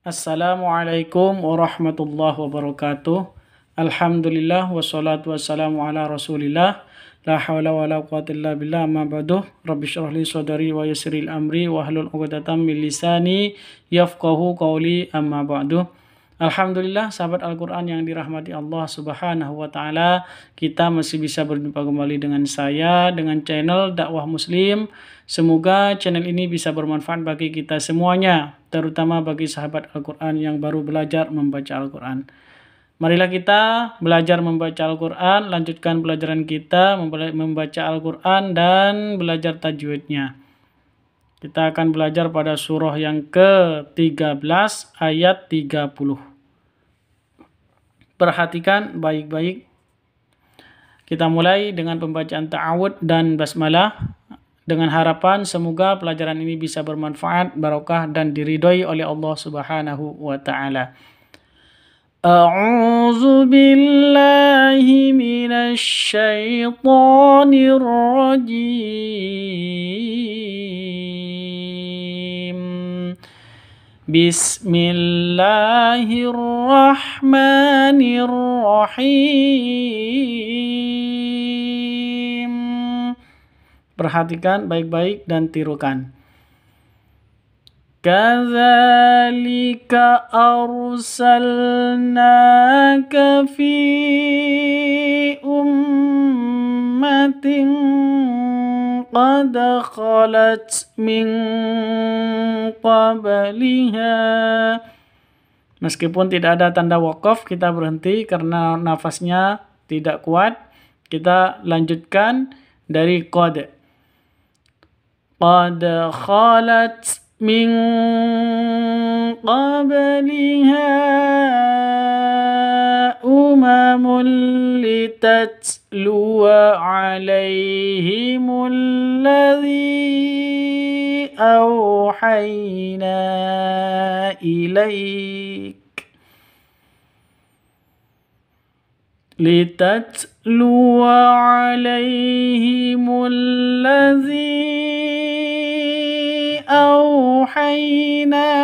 Assalamualaikum warahmatullahi wabarakatuh. Alhamdulillah wassalatu wassalamu ala Rasulillah. La haula wala quwwata illa billah. Amma ba'du. Rabbi shrah li sadri wa yassir li amri wa hlul 'uqdatam min lisani yafqahu qawli. Amma ba'du. Alhamdulillah sahabat Al-Quran yang dirahmati Allah Subhanahu wa Ta'ala, kita masih bisa berjumpa kembali dengan saya dengan channel Dakwah Muslim. Semoga channel ini bisa bermanfaat bagi kita semuanya, terutama bagi sahabat Al-Quran yang baru belajar membaca Al-Quran. Marilah kita belajar membaca Al-Quran, lanjutkan pelajaran kita membaca Al-Quran dan belajar tajwidnya. Kita akan belajar pada surah yang ke-13 ayat 30. Perhatikan baik-baik. Kita mulai dengan pembacaan ta'awud dan basmalah dengan harapan semoga pelajaran ini bisa bermanfaat, barokah dan diridhoi oleh Allah Subhanahu wa Ta'ala. A'udzu billahi minasy syaithanir rajim. Bismillahirrahmanirrahim. Perhatikan baik-baik dan tirukan. Kadzalika arsalnaka fi ummatin qad khalat min qabliha. Meskipun tidak ada tanda waqaf, kita berhenti karena nafasnya tidak kuat. Kita lanjutkan dari qad. Qad khalat min qabliha umamun litatluwa alaihimul ladzi awhayna ilaik litatluwa alaihimul ladzi أوحينا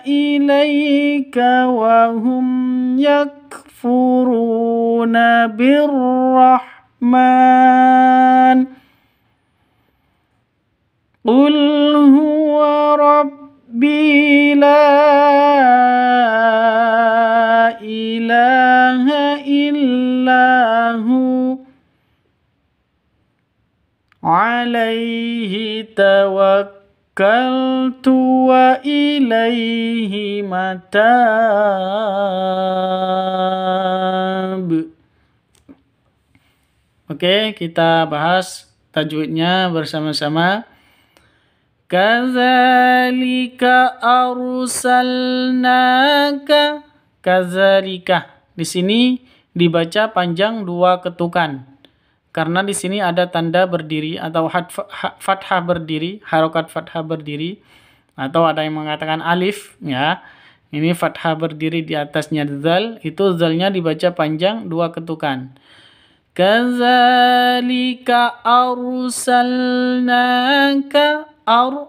إليك وهم يكفرون بالرحمن قل هو ربي لا إله إلا هو alaihi tawakkaltu wa ilaihi matab. Oke, kita bahas tajwidnya bersama-sama. Kadzalika arsalnaka. Kadzalika. Di sini dibaca panjang 2 ketukan. Karena di sini ada tanda berdiri atau fathah berdiri, harokat fathah berdiri, atau ada yang mengatakan alif, ya. Ini fathah berdiri di atasnya zal, itu zalnya dibaca panjang 2 ketukan. Kadzalika arsalnaka,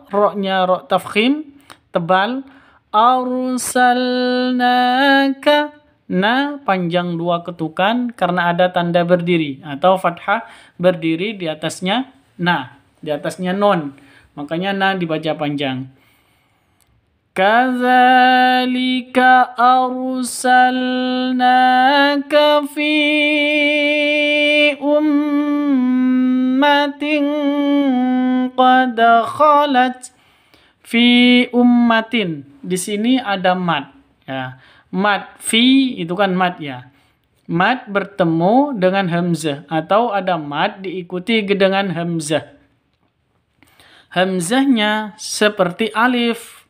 ro-nya ro tafkhim, tebal, arsalnaka. Na panjang 2 ketukan karena ada tanda berdiri atau fathah berdiri di atasnya na, di atasnya non. Makanya na dibaca panjang. Kadzalika arsalnaka fi ummatin qad khalat. Fi ummatin. Di sini ada mad, ya. Mad fi itu kan mad, ya. Mad bertemu dengan hamzah atau ada mad diikuti dengan hamzah. Hamzahnya seperti alif.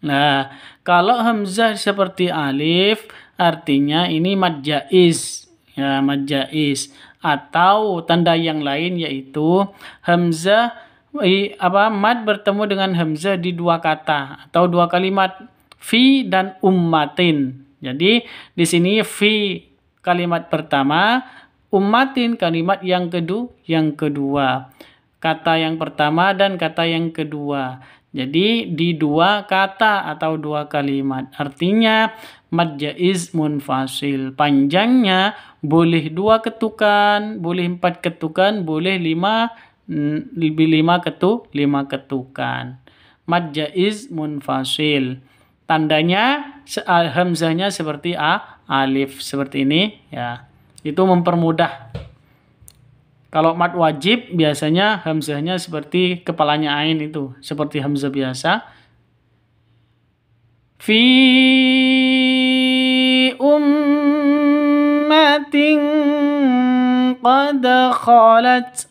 Nah, kalau hamzah seperti alif artinya ini mad jaiz, ya, mad jaiz. Atau tanda yang lain yaitu hamzah mad bertemu dengan hamzah di 2 kata atau 2 kalimat. Fi dan ummatin. Jadi di sini fi kalimat pertama, ummatin kalimat yang kedua. Kata yang pertama dan kata yang kedua. Jadi di dua kata atau dua kalimat. Artinya mad jaiz munfasil. Panjangnya boleh 2 ketukan, boleh 4 ketukan, boleh 5 5 ketukan. Mad jaiz munfasil. Tandanya hamzahnya seperti alif seperti ini ya. Itu mempermudah. Kalau mad wajib biasanya hamzahnya seperti kepalanya ain itu, seperti hamzah biasa. Fi ummatin qad khalat.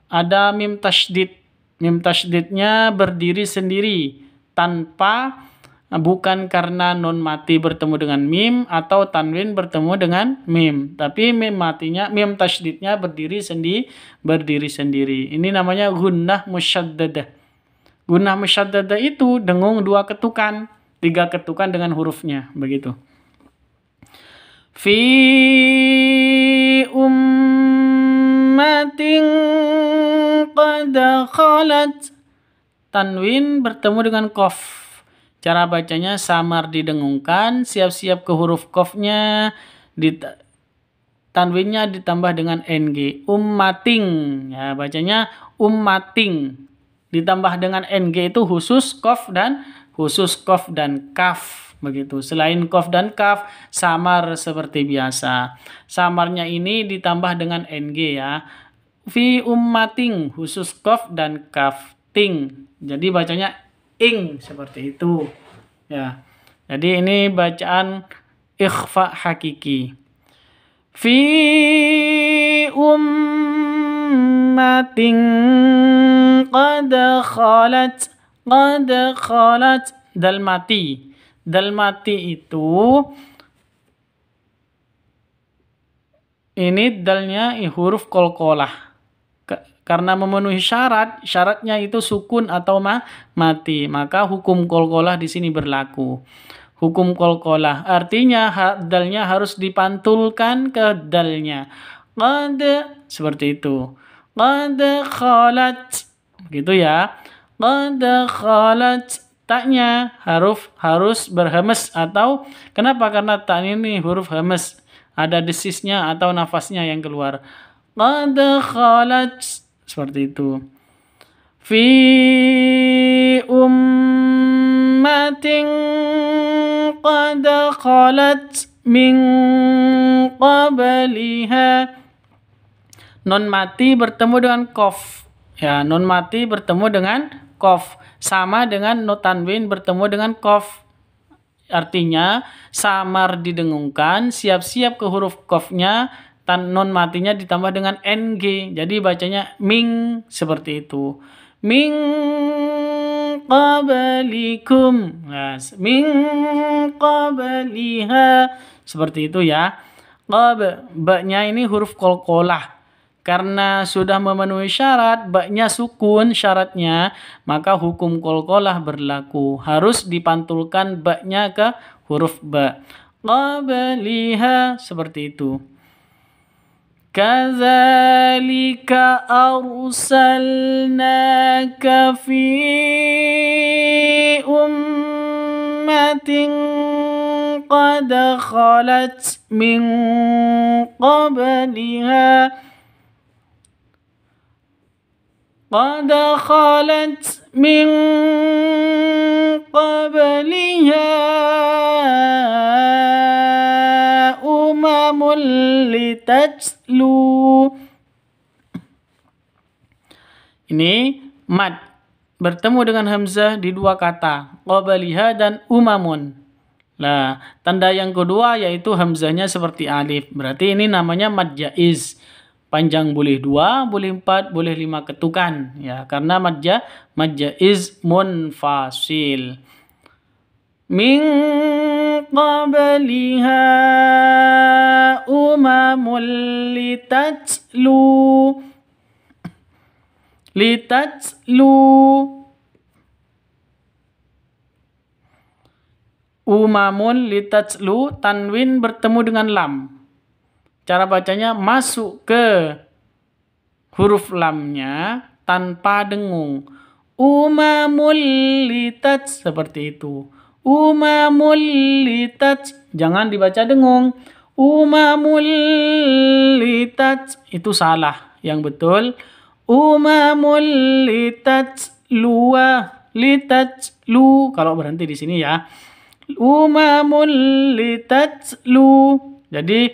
Ada mim tasydid. Mim tasydidnya berdiri sendiri tanpa, bukan karena nun mati bertemu dengan mim atau tanwin bertemu dengan mim, tapi mim tasydidnya berdiri sendiri. Ini namanya gunnah musyaddadah. Gunnah musyaddadah itu dengung 2 ketukan, 3 ketukan dengan hurufnya, begitu. Fi ummatin qad khalat. Tanwin bertemu dengan qaf. Cara bacanya samar didengungkan, siap-siap ke huruf qafnya, tanwinnya ditambah dengan ng. Ummating, ya bacanya ummating. Ditambah dengan ng itu khusus qaf dan kaf, begitu. Selain qaf dan kaf, samar seperti biasa. Samarnya ini ditambah dengan ng ya. Fi ummating khusus qaf dan kaf, ting. Jadi bacanya ing seperti itu ya. Jadi ini bacaan ikhfa hakiki. Fi ummatin qad khalat. Dal mati itu ini dalnya huruf qalqalah. Karena memenuhi syaratnya itu sukun atau mati, maka hukum qalqalah di sini berlaku. Hukum qalqalah artinya dalnya harus dipantulkan ke dalnya. Qad seperti itu. Qad khalat, gitu ya. Qad khalat, taknya harus berhamas, atau kenapa? Karena tak ini huruf hamas, ada desisnya atau nafasnya yang keluar. Qad khalat, seperti itu. Fi ummatin qad khalat min qabliha. Non mati bertemu dengan qaf. Ya, non mati bertemu dengan qaf. Sama dengan non tanwin bertemu dengan qaf. Artinya samar didengungkan, siap-siap ke huruf qafnya, non matinya ditambah dengan ng. Jadi bacanya ming, seperti itu. Min qablikum. Nah, min qabliha, seperti itu ya. Ba-nya ini huruf qalqalah. Karena sudah memenuhi syarat, ba-nya sukun syaratnya, maka hukum qalqalah berlaku. Harus dipantulkan ba-nya ke huruf ba. Qabliha, seperti itu. Kadzalika arsalnaka fi ummatin qad khalat min qabliha. Qad khalat min qabliha umamun litatlu. Ini mad bertemu dengan hamzah di 2 kata, qabliha dan umamun. Nah, tanda yang kedua yaitu hamzahnya seperti alif. Berarti ini namanya mad jaiz. Panjang boleh 2, boleh 4, boleh 5 ketukan ya, karena mad jaiz munfasil. Min qabliha umamul litatlu. Umamun litatlu, tanwin bertemu dengan lam. Cara bacanya masuk ke huruf lamnya tanpa dengung. Umamul litat, seperti itu. Umamul litat, jangan dibaca dengung. Umamul litat, itu salah. Yang betul, umamul litat lu. Kalau berhenti di sini ya. Umamul litatlu. Jadi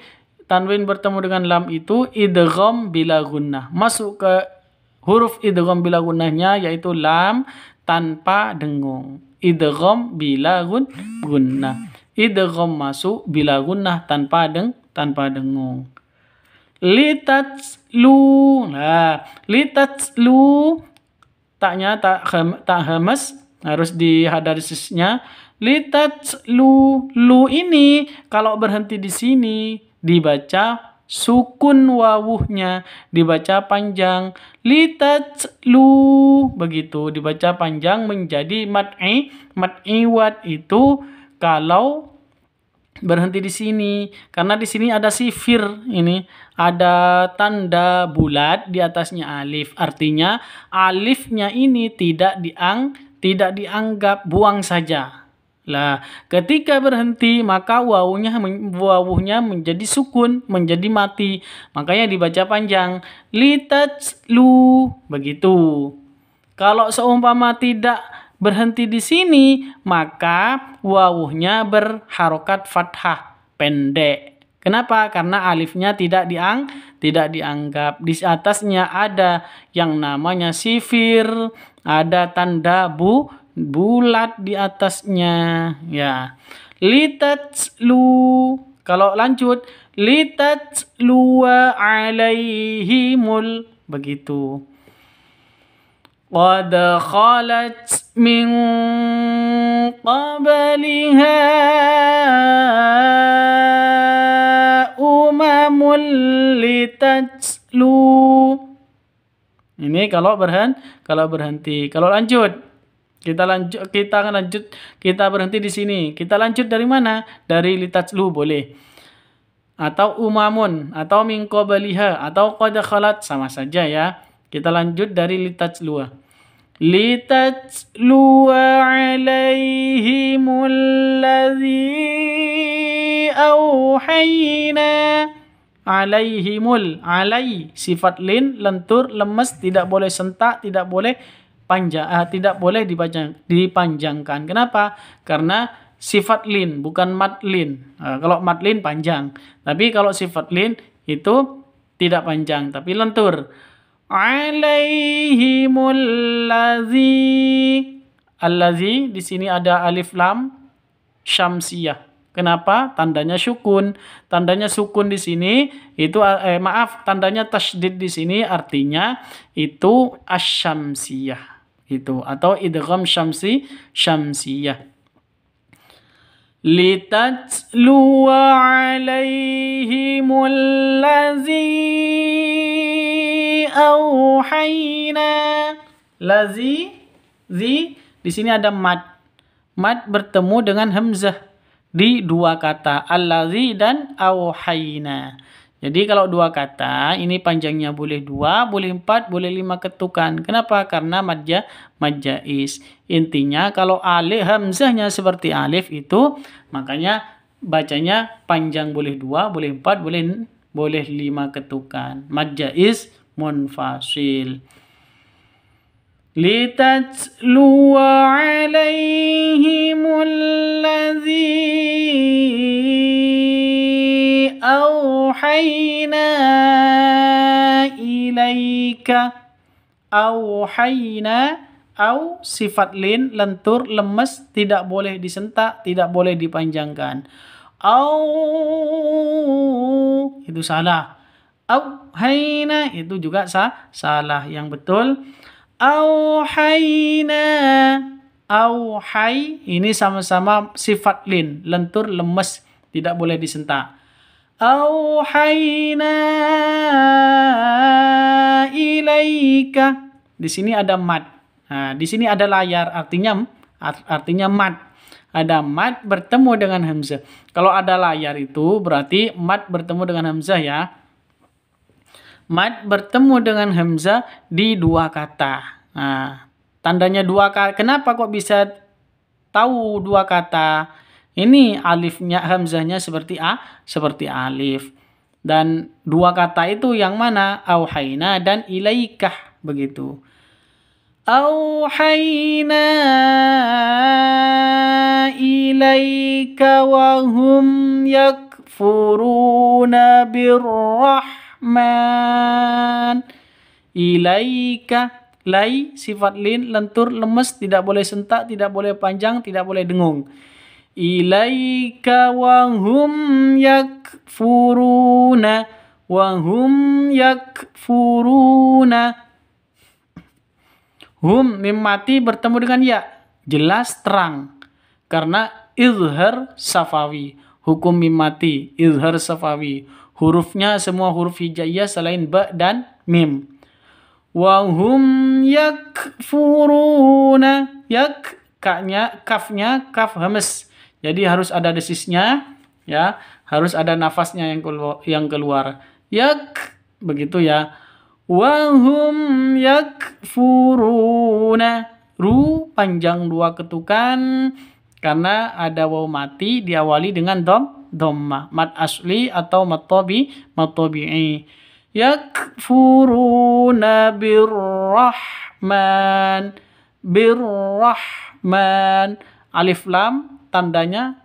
tanwin bertemu dengan lam itu idgham bila gunnah. Masuk ke huruf idgham bila gunnahnya yaitu lam tanpa dengung. Idgham bila gunnah. Idgham masuk bila gunnah tanpa dengung. Litatlu. Nah, litatlu taknya tak hamas, harus dihadarisnya. Litatlu, lu ini kalau berhenti di sini dibaca sukun wawuhnya, dibaca panjang. Litatlu, begitu dibaca panjang menjadi mat'iwat itu kalau berhenti di sini, karena di sini ada sifir, ini ada tanda bulat di atasnya alif, artinya alifnya ini tidak dianggap, buang saja. Lah, ketika berhenti maka wawuhnya menjadi sukun, menjadi mati, makanya dibaca panjang. Litatlu, begitu. Kalau seumpama tidak berhenti di sini, maka wawuhnya berharokat fathah pendek. Kenapa? Karena alifnya tidak dianggap. Di atasnya ada yang namanya sifir, ada tanda bulat di atasnya. Ya, litatlu. Kalau lanjut, litatlu alaihimul, begitu. Qad khalat min qabliha umamul litatlu. Ini kalau berhenti. Kalau lanjut, kita berhenti di sini. Kita lanjut dari mana? Dari litatlu boleh. Atau umamun, atau min qabliha, atau qad khalat, sama saja ya. Kita lanjut dari litatlu. Litatlu alaihimul ladzi auhayna. Alaihimul, alai sifat lin, lentur, lemes, tidak boleh sentak, tidak boleh panjang, tidak boleh dipanjangkan. Kenapa? Karena sifat lin, bukan madlin. Kalau madlin panjang, tapi kalau sifat lin itu tidak panjang, tapi lentur. Alaihimul ladzi. Al-ladzi di sini ada alif lam syamsiyah. Kenapa? Tandanya sukun. Tandanya sukun di sini itu tandanya tasydid di sini artinya itu asyamsiyah. Itu atau idgham syamsiyah. Litatlu alaihimul ladzi auhayna. Lazi, zi, di sini ada mad. Mad bertemu dengan hamzah di dua kata, allazi dan auhayna. Jadi kalau dua kata, ini panjangnya boleh 2, boleh 4, boleh 5 ketukan. Kenapa? Karena mad jaiz. Intinya kalau alif hamzahnya seperti alif itu, makanya bacanya panjang boleh 2, boleh 4, boleh 5 ketukan. Mad jaiz munfasil. Litatlu alaihimul ladzi auhayna ilaika. Auhayna, au sifat lin, lentur, lemes, tidak boleh disentak, tidak boleh dipanjangkan. Au, itu salah. Auhayna itu juga salah. Yang betul auhayna. Auhay ini sama-sama sifat lin, lentur, lemes, tidak boleh disentak. Auhayna ilaika. Di sini ada mad. Nah, di sini ada layar, artinya mad. Ada mad bertemu dengan hamzah. Kalau ada layar itu berarti mad bertemu dengan hamzah ya. Mad bertemu dengan hamzah di dua kata. Nah, Tandanya dua kata. Kenapa kok bisa tahu dua kata? Ini alifnya, hamzahnya seperti seperti alif. Dan dua kata itu yang mana? Auhayna dan ilaikah, begitu. Auhayna ilaika wa hum yakfuruna birrahman. Ilaika, lai, sifat lin, lentur, lemes, tidak boleh sentak, tidak boleh panjang, tidak boleh dengung. Ilaika wa hum yakfuruna, wa hum yakfuruna. Hum, mim mati bertemu dengan ya, jelas terang. Karena izhar safawi, hukum mim mati, izhar safawi. Hurufnya semua huruf hijaiyah selain ba dan mim. Wa hum yakfuruna, kafnya kaf hamas. Jadi harus ada desisnya, ya, harus ada nafasnya yang keluar. Yak, begitu ya. Wa hum yakfuruna. Ru panjang dua ketukan karena ada waw mati diawali dengan dhamma, mad asli atau mad tabi'i. Yakfuruna birrahman, birrahman. Alif lam tandanya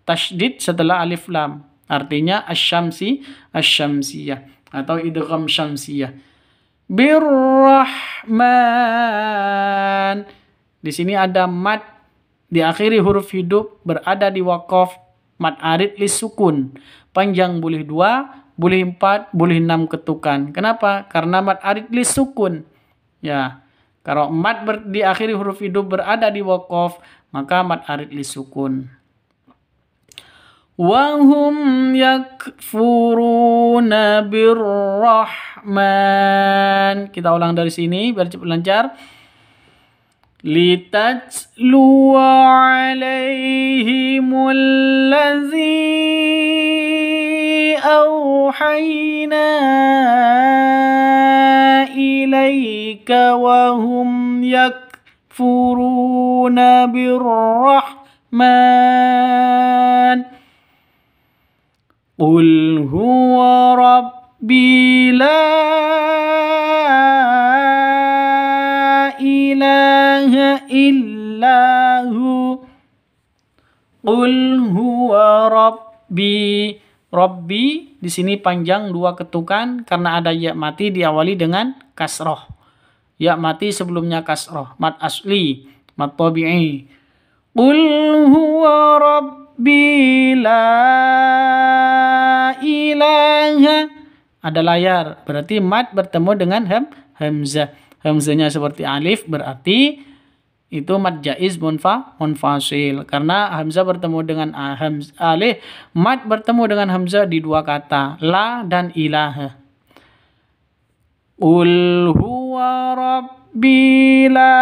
tasydid setelah alif lam. Artinya asyamsiyah atau idgham syamsiyah. Birrahman. Di sini ada mad diakhiri huruf hidup berada di waqaf, mad arid lis sukun. Panjang boleh 2, boleh 4, boleh 6 ketukan. Kenapa? Karena mad arid lis sukun. Ya. Kalau mad diakhiri huruf hidup berada di waqaf, maka mad arid lis sukun. Wahum yakfuruna birrahman. Kita ulang dari sini biar cepat lancar. Litatlu alaihimul ladzi auhayna ilaika wahum yakfuruna birrahman. Qul huwa rabbi la ilaha illahu. Qul huwa rabbi. Rabbi di sini panjang 2 ketukan karena ada ya mati diawali dengan kasroh. Ya mati sebelumnya kasroh. Mad asli, mad tabi'i. Qul huwa rabbi la ilaha. Ada layar, berarti mad bertemu dengan hamzah. Hamzahnya seperti alif, berarti itu mad jaiz munfasil. Karena hamzah bertemu dengan alif, mad bertemu dengan hamzah di 2 kata, la dan ilaha. Qul huwa rabbi la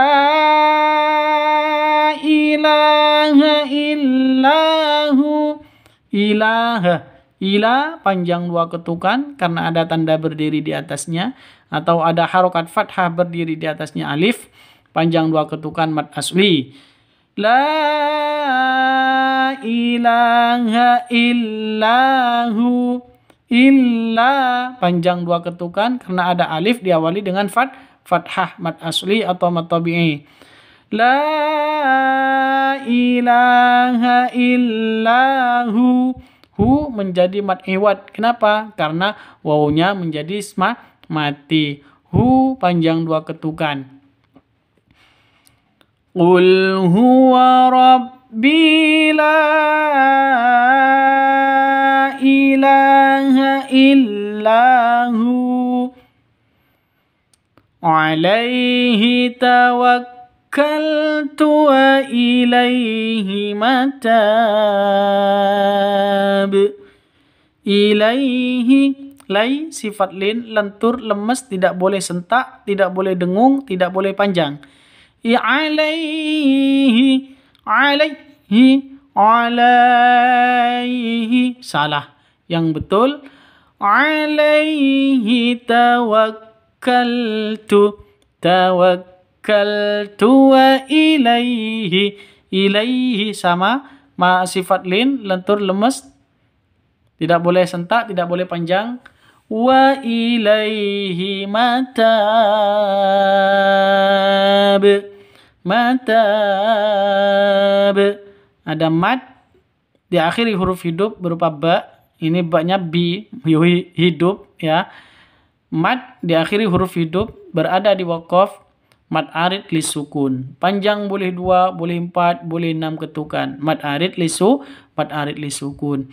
ilaha illahu. Ilaha, ila panjang 2 ketukan karena ada tanda berdiri di atasnya atau ada harokat fathah berdiri di atasnya alif, panjang 2 ketukan mad asli. La ilaha illahu. Illa panjang 2 ketukan karena ada alif diawali dengan fathah mad asli atau mad tabi'i. La ilaha illahu. Hu menjadi mad iwad. Kenapa? Karena wawunya menjadi mati. Hu panjang 2 ketukan. Qul huwa rabbi la ilaha illahu. Alaihi tawakkaltu wa ilaihi matab. Ilaihi, lai sifat lin, lentur, lemes, tidak boleh sentak, tidak boleh dengung, tidak boleh panjang. Alaihi, alaihi, alaihi. Salah. Yang betul alaihi tawakkaltu. tawakkaltu wa ilaihi sama sifat lin lentur lemes, tidak boleh sentak, tidak boleh panjang. Wa ilaihi matab. Ada mad diakhiri huruf hidup berupa ba. Ini ba-nya bi, hidup ya. Mad diakhiri huruf hidup berada di waqaf, mad arid li sukun. Panjang boleh 2, boleh 4, boleh 6 ketukan. Mad arid li sukun.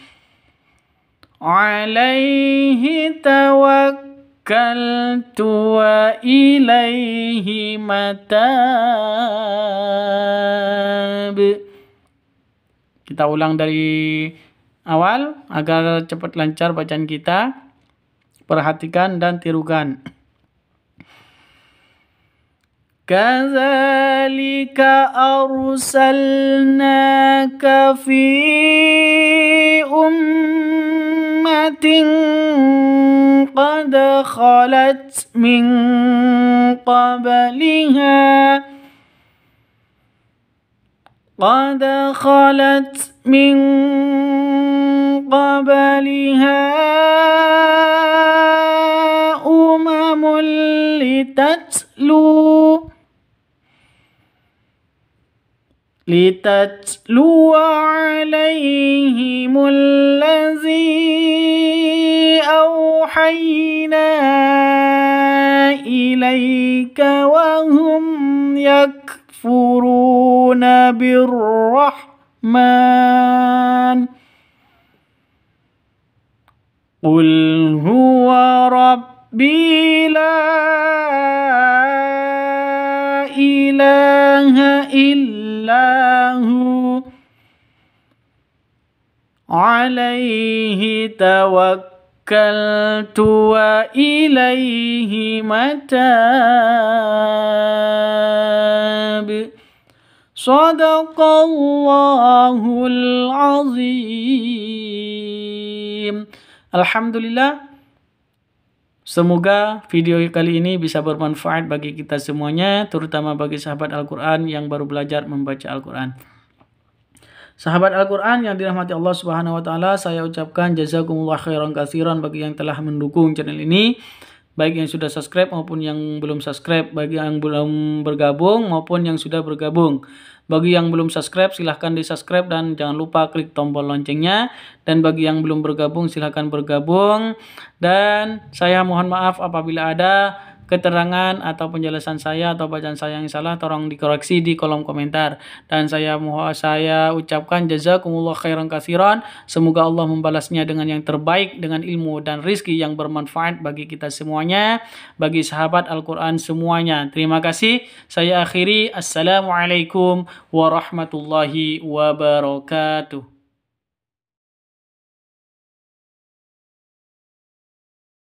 Alaihi tawakkaltu wa ilaihi matab. Kita ulang dari awal agar cepat lancar bacaan kita. Perhatikan dan tirukan. Kadzalika arsalnaka fi ummatin qad khalat min qabliha umamun litatlu alaihimul ladzi awhayna ilaika wa hum yakfuruna birrahman. Qul huwa rabbi la ilaha illahu alaihi tawakkaltu wa ilaihi matab. Sadaqallahul azim. Alhamdulillah, semoga video kali ini bisa bermanfaat bagi kita semuanya, terutama bagi sahabat Al-Quran yang baru belajar membaca Al-Quran. Sahabat Al-Quran yang dirahmati Allah Subhanahu wa Ta'ala, saya ucapkan jazakumullah khairan katsiran bagi yang telah mendukung channel ini, baik yang sudah subscribe maupun yang belum subscribe, bagi yang belum bergabung maupun yang sudah bergabung. Bagi yang belum subscribe, silahkan di-subscribe dan jangan lupa klik tombol loncengnya. Dan bagi yang belum bergabung, silahkan bergabung. Dan saya mohon maaf apabila ada keterangan atau penjelasan saya atau bacaan saya yang salah, tolong dikoreksi di kolom komentar. Dan saya ucapkan jazakumullah khairan katsiran. Semoga Allah membalasnya dengan yang terbaik, dengan ilmu dan rizki yang bermanfaat bagi kita semuanya, bagi sahabat Al-Quran semuanya. Terima kasih. Saya akhiri. Assalamualaikum warahmatullahi wabarakatuh.